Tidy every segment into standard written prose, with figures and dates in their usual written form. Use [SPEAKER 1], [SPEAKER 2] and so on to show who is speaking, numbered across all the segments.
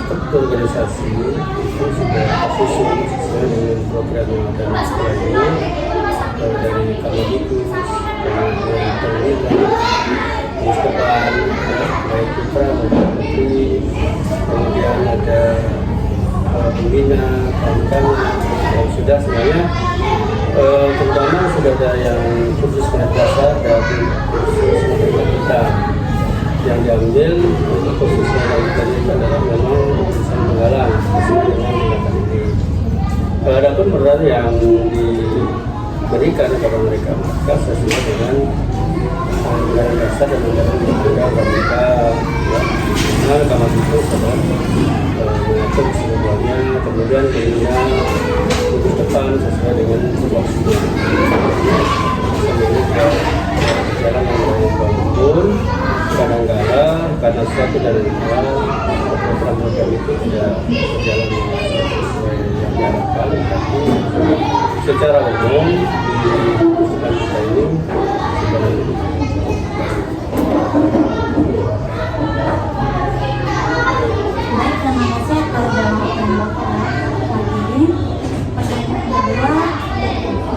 [SPEAKER 1] struktur organisasi itu sudah susun sesuai dengan program yang ada di sekolah ini, dari Kamedikus, kemudian pendidikan, Mustafa, baik putra maupun putri, kemudian ada pembina, kawan-kawan, dan sudah semuanya terutama sudah ada yang khusus minat dasar dan khusus matematika yang diambil untuk khususnya tadi adalah memang desain penggalang sesuai dengan minat ini. Adapun peran yang diberikan kepada mereka maka sesuai dengan anggaran dasar dan anggaran mereka nah kamar itu adalah mengatur semuanya, kemudian dirinya untuk depan sesuai dengan tugasnya. Sebenarnya jalan yang membangun kadang-kala karena suatu dari program-program itu tidak berjalan sesuai yang diharapkan, tapi secara umum di usaha kita ini sudah
[SPEAKER 2] Baik, terima kasih atas jawaban Bapak. Ini pertanyaan kedua,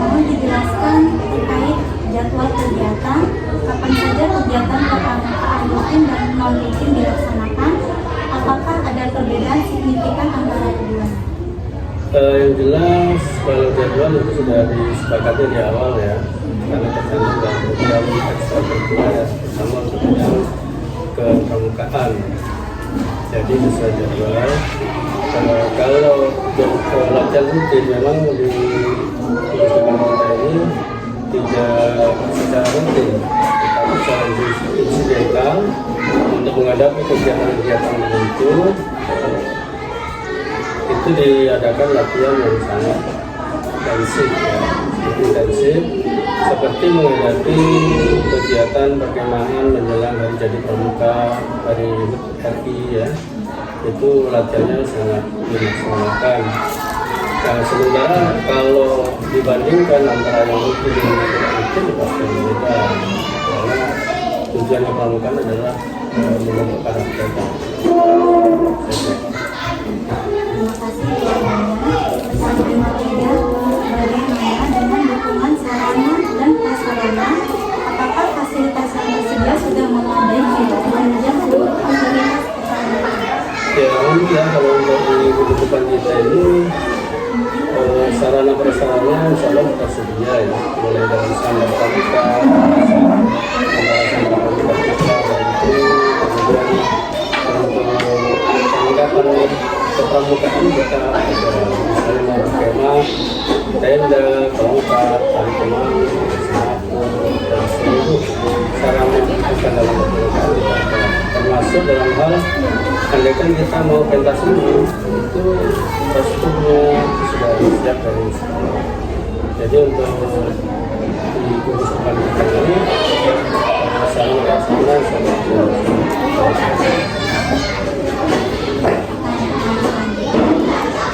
[SPEAKER 2] mohon dijelaskan terkait jadwal kegiatan, kapan saja kegiatan kepanitiaan rutin dan non rutin dilaksanakan, apakah ada perbedaan signifikan antara keduanya?
[SPEAKER 1] Yang jelas kalau jadwal itu sudah disepakati di awal ya, karena tergantung dalam program ekstrakurikuler ya, pertama untuk yang kepramukaan. Jadi sesuai jadwal. Kalau latihan rutin memang di kegiatan kita ini tidak secara rutin, tetapi secara insidental untuk menghadapi kegiatan-kegiatan tertentu. Itu diadakan latihan yang sangat intensif ya, intensif seperti menghadapi kegiatan perkemahan menjelang hari jadi pramuka hari RI ya, itu latihannya sangat dilaksanakan. Nah, sementara kalau dibandingkan antara yang rutin dan tidak rutin pasti berbeda, karena tujuan kepramukaan adalah membentuk karakter.
[SPEAKER 2] Terima kasih jawabannya. Pertanyaan ketiga, bagaimana dengan dukungan sarana dan prasarana? Apakah fasilitas yang tersedia sudah memadai untuk menunjang seluruh fasilitas kepramukaan?
[SPEAKER 1] Ya, alhamdulillah kalau untuk di kehidupan kita ini sarana prasarana insya Allah tersedia ya, mulai dari sandar pramuka, sandar pramuka kita, kemudian untuk perlengkapan kepramukaan kita ada misalnya kemah, tenda, tongkat, tali kemang, senapan, dan seluruh sarana yang dibutuhkan dalam kepramukaan kita ada. Termasuk dalam hal andaikan kita mau pentas ini itu kostumnya itu sudah siap dari sekolah. Jadi untuk di kursus pendidikan ini sarana sangat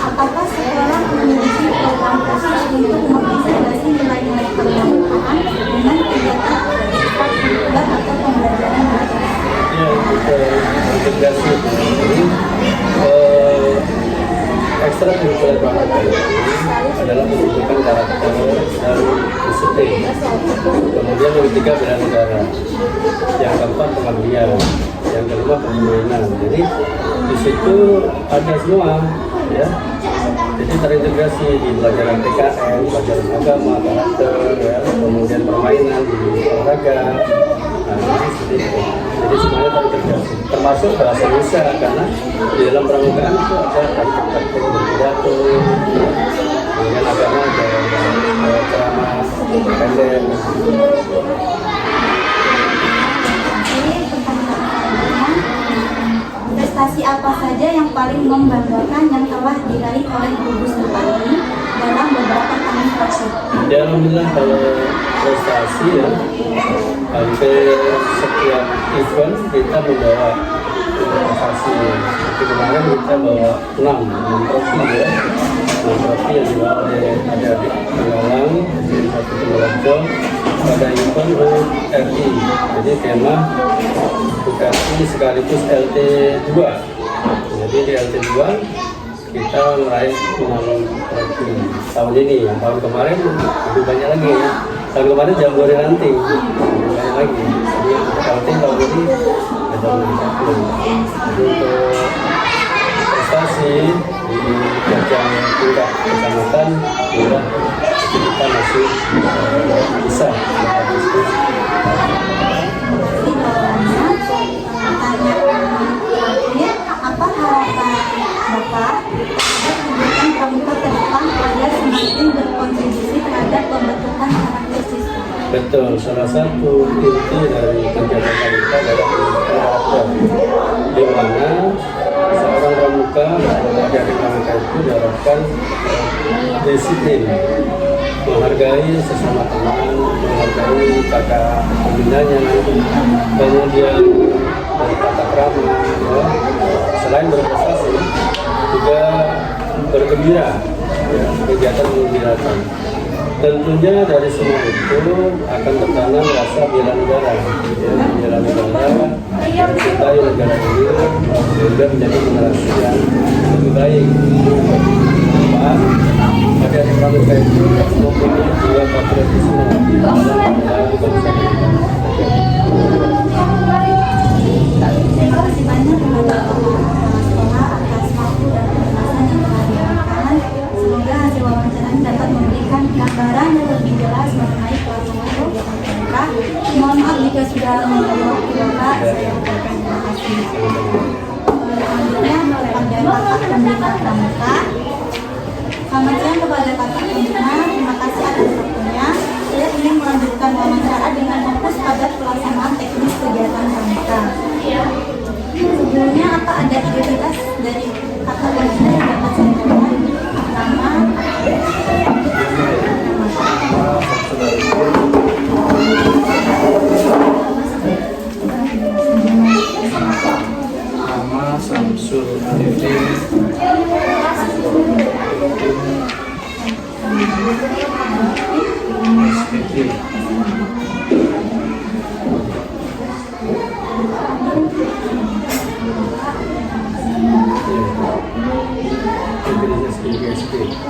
[SPEAKER 2] Apakah sekolah memiliki program khusus untuk mengintegrasi nilai-nilai kepramukaan dengan kegiatan ekstrakurikuler atau pembelajaran berkelas?
[SPEAKER 1] ya untuk integrasi ini ekstrakurikuler pramuka ini adalah pembentukan karakter dan disiplin. Kemudian yang ketiga bela negara, yang keempat pengabdian, yang kelima permainan. Jadi di situ ada semua ya. Jadi terintegrasi di pelajaran PKN, pelajaran agama, karakter, ya, kemudian permainan di olahraga. Nah, jadi seperti itu. Jadi semuanya terintegrasi, termasuk bahasa Indonesia karena di dalam pramukaan itu ada praktek berpidato, kemudian agama ada ceramah pendek.
[SPEAKER 2] Prestasi apa saja yang paling membanggakan yang telah diraih oleh gugus Bupati dalam beberapa tahun terakhir?
[SPEAKER 1] Ya alhamdulillah kalau prestasi ya, hampir setiap event kita membawa prestasi. Seperti kemarin kita bawa 6 trofi ya, 6 trofi yang dibawa oleh adik-adik penggalang di satu Purworejo pada event RI. Jadi tema Bugatti sekaligus LT2 Jadi di LT2 kita meraih 6 trofi tahun ini. Tahun kemarin lebih banyak lagi ya. Tahun kemarin Jambore nanti lebih banyak lagi. Jadi tahun ini ada 6 trofi. Jadi untuk prestasi di ajang tingkat kecamatan juga kita masih bisa diskusi.
[SPEAKER 2] Apa harapan Bapak terhadap kegiatan pramuka ke depan agar semakin berkontribusi terhadap pembentukan karakter siswa?
[SPEAKER 1] Betul, salah satu inti dari kegiatan pramuka adalah karakter, di mana seorang pramuka atau adik pramuka itu diharapkan disiplin, menghargai sesama teman, menghargai kakak pembinanya, kemudian dari tata krama, ya. Selain berprestasi juga bergembira, ya, kegiatan mengembirakan. Tentunya dari semua itu akan tertanam rasa bela negara, ya, bela negara, mencintai negara ini, sehingga menjadi generasi yang lebih baik. Maaf, adik-adik pramuka itu mempunyai jiwa patriotisme dalam bangsa.
[SPEAKER 2] Terima kasih banyak kepada kepala sekolah atas waktu dan penjelasan yang telah diberikan. Semoga hasil wawancara ini dapat memberikan gambaran yang lebih jelas mengenai pelaksanaan kegiatan pramuka. Mohon maaf jika sudah mengganggu waktu Bapak. Saya ucapkan terima kasih. Selanjutnya kepada Bapak Pembina Pramuka. Selamat siang kepada Bapak Pembina. Terima kasih atas waktunya. Saya ingin melanjutkan wawancara dengan fokus pada pelaksanaan teknis kegiatan pramuka. Sebelumnya apa ada identitas dari kakak Pembina yang dapat saya jawab? Pertama,
[SPEAKER 1] Nama Samsul Arifin, SPT.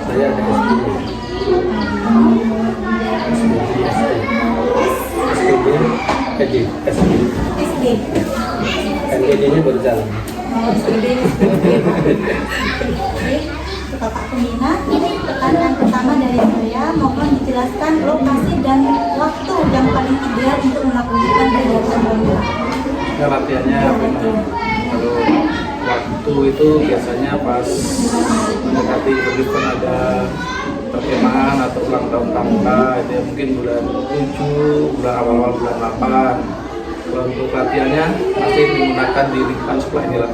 [SPEAKER 1] Saya ada
[SPEAKER 2] SD.
[SPEAKER 1] NGD-nya berjalan.
[SPEAKER 2] Bapak Pembina, pertanyaan pertama dari saya, mohon dijelaskan lokasi dan waktu yang paling ideal untuk melakukan kegiatan pramuka.
[SPEAKER 3] Ya, latihannya memang kalau waktu itu biasanya pas mendekati event ada perkemahan atau ulang tahun pramuka, itu ya mungkin bulan 7, bulan awal bulan 8. Kalau untuk latihannya masih menggunakan di lingkungan sekolah ini lah,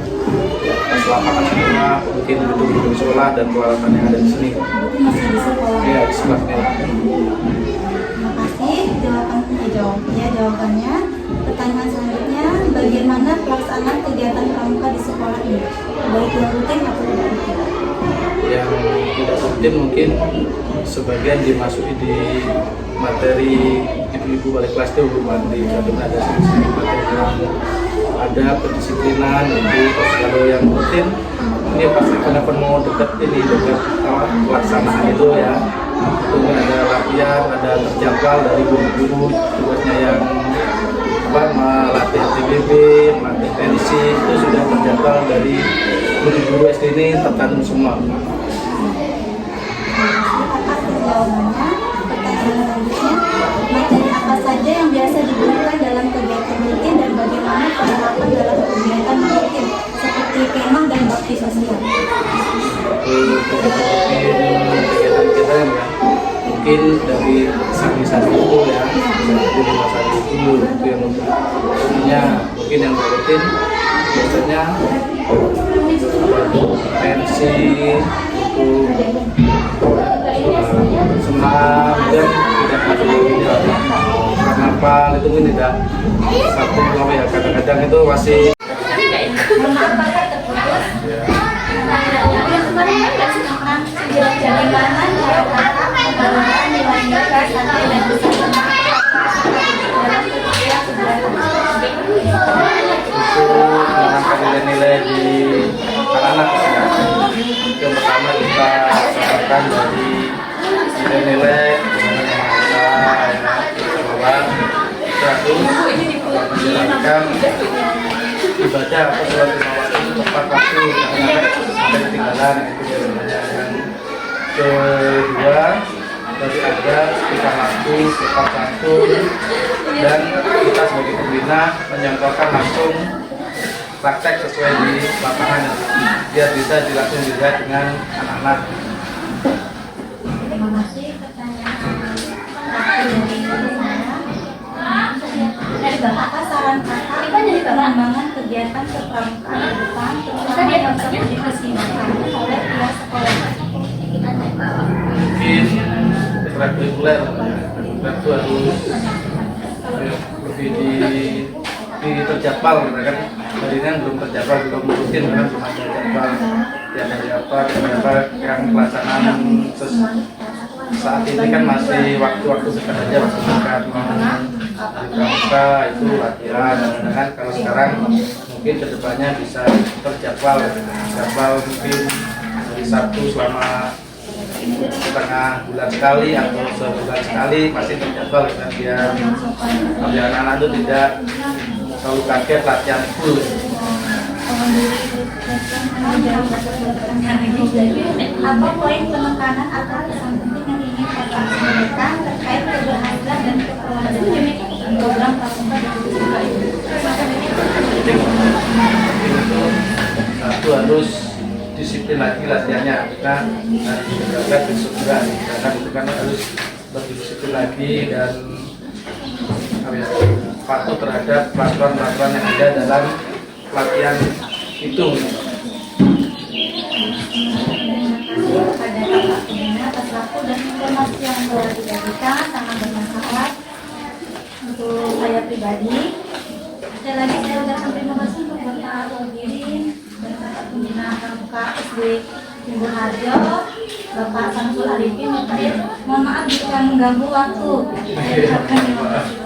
[SPEAKER 3] ya, pas lapangan sekolah, mungkin gedung-gedung sekolah dan peralatan yang ada di sini.
[SPEAKER 2] Berarti masih di sekolah.
[SPEAKER 3] Ya, di sekolah ini.
[SPEAKER 2] Terima kasih jawabannya. Pertanyaan selanjutnya, bagaimana pelaksanaan kegiatan pramuka di sekolah ini? Baik yang rutin atau tidak rutin?
[SPEAKER 3] Yang tidak rutin mungkin sebagian dimasuki di materi ibu-ibu balik kelas itu di jadwal ada sedikit materi yang ada kedisiplinan itu. Kalau yang rutin ini pasti karena mau dekat pelaksanaan itu ya, itu ada latihan, ada terjadwal dari guru-guru tugasnya yang melatih TBB, melatih tenisi, itu sudah terjadwal dari guru-guru SD ini tertanam semua.
[SPEAKER 2] Jawabannya, pertanyaan selanjutnya, materi apa saja yang biasa digunakan dalam kegiatan rutin dan bagaimana penerapan dalam kegiatan rutin seperti kemah dan bakti sosial?
[SPEAKER 3] Kegiatan kita ya, mungkin dari sani-sani itu ya, dari masa itu yang umumnya mungkin yang rutin biasanya pensi untuk senam dan tidak ada karnaval itu mungkin tidak satu apa ya, kadang-kadang itu masih nilai-nilai di menunjukkan dari nilai-nilai bahwa terus menjalankan ibadah atau sholat lima waktu itu tepat waktu, sampai ketinggalan. Itu yang kedua, dari ada sekitar waktu tepat waktu, dan kita sebagai pembina menyampaikan langsung praktek sesuai di lapangan biar bisa dilangsung dilihat dengan anak-anak.
[SPEAKER 2] Terima kasih. Pertanyaan dari saya. Apa saran kakak pengembangan kegiatan kepramukaan ke depan, terutama yang perlu dipersiapkan oleh pihak sekolah?
[SPEAKER 3] Mungkin ekstrakurikuler itu harus lebih terjadwal, kan hari ini belum terjadwal, belum rutin, karena belum ada jadwal tiap hari apa yang pelaksanaan saat ini kan masih waktu-waktu dekat aja, waktu dekat hari pramuka itu latihan, kan kalau sekarang mungkin kedepannya bisa terjadwal mungkin hari Sabtu selama setengah bulan sekali atau sebulan sekali masih terjadwal, kan biar anak-anak itu tidak terlalu kaget latihan full.
[SPEAKER 2] Apa poin penekanan atau pesan penting yang ingin kakak sampaikan terkait keberhasilan dan keberlanjutan program pramuka di
[SPEAKER 3] Itu satu, harus disiplin lagi latihannya, kita harus menjaga kesungguhan, karena itu kan harus lebih disiplin lagi dan patuh terhadap peraturan-peraturan yang ada dalam pelatihan itu.
[SPEAKER 2] Kepada kakak pembina atas waktu dan informasi yang telah diberikan, sangat bermanfaat untuk saya pribadi. Sekali lagi saya ucapkan terima kasih untuk Bapak Wagirin dan kakak pembina pramuka SD Timur Harjo, Bapak Samsul Arifin. Mohon maaf jika mengganggu waktu. Saya ucapkan terima kasih.